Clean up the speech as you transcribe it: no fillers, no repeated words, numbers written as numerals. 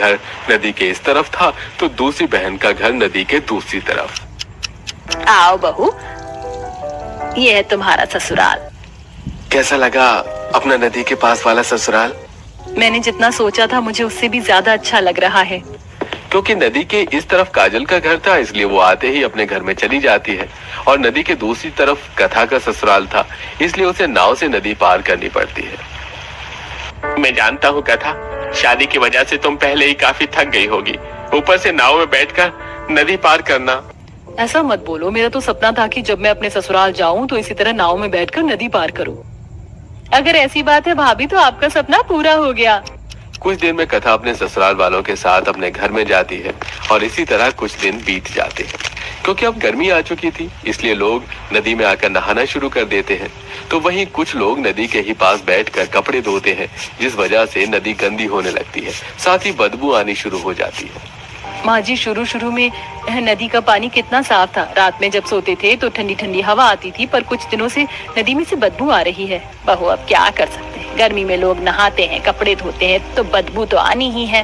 घर नदी के इस तरफ था तो दूसरी बहन का घर नदी के दूसरी तरफ। आओ बहू, ये है तुम्हारा ससुराल। कैसा लगा अपना नदी के पास वाला ससुराल? मैंने जितना सोचा था मुझे उससे भी ज्यादा अच्छा लग रहा है। क्योंकि नदी के इस तरफ काजल का घर था, इसलिए वो आते ही अपने घर में चली जाती है, और नदी के दूसरी तरफ कथा का ससुराल था, इसलिए उसे नाव से नदी पार करनी पड़ती है। मैं जानता हूँ कथा, शादी की वजह से तुम पहले ही काफी थक गई होगी, ऊपर से नाव में बैठकर नदी पार करना। ऐसा मत बोलो, मेरा तो सपना था कि जब मैं अपने ससुराल जाऊं तो इसी तरह नाव में बैठकर नदी पार करूं। अगर ऐसी बात है भाभी तो आपका सपना पूरा हो गया। कुछ दिन में कथा अपने ससुराल वालों के साथ अपने घर में जाती है और इसी तरह कुछ दिन बीत जाते हैं। क्योंकि अब गर्मी आ चुकी थी, इसलिए लोग नदी में आकर नहाना शुरू कर देते हैं। तो वहीं कुछ लोग नदी के ही पास बैठकर कपड़े धोते हैं, जिस वजह से नदी गंदी होने लगती है, साथ ही बदबू आनी शुरू हो जाती है। माँ जी, शुरू में नदी का पानी कितना साफ था। रात में जब सोते थे तो ठंडी ठंडी हवा आती थी, पर कुछ दिनों से नदी में से बदबू आ रही है। बहू, अब क्या कर सकते हैं, गर्मी में लोग नहाते हैं, कपड़े धोते हैं तो बदबू तो आनी ही है।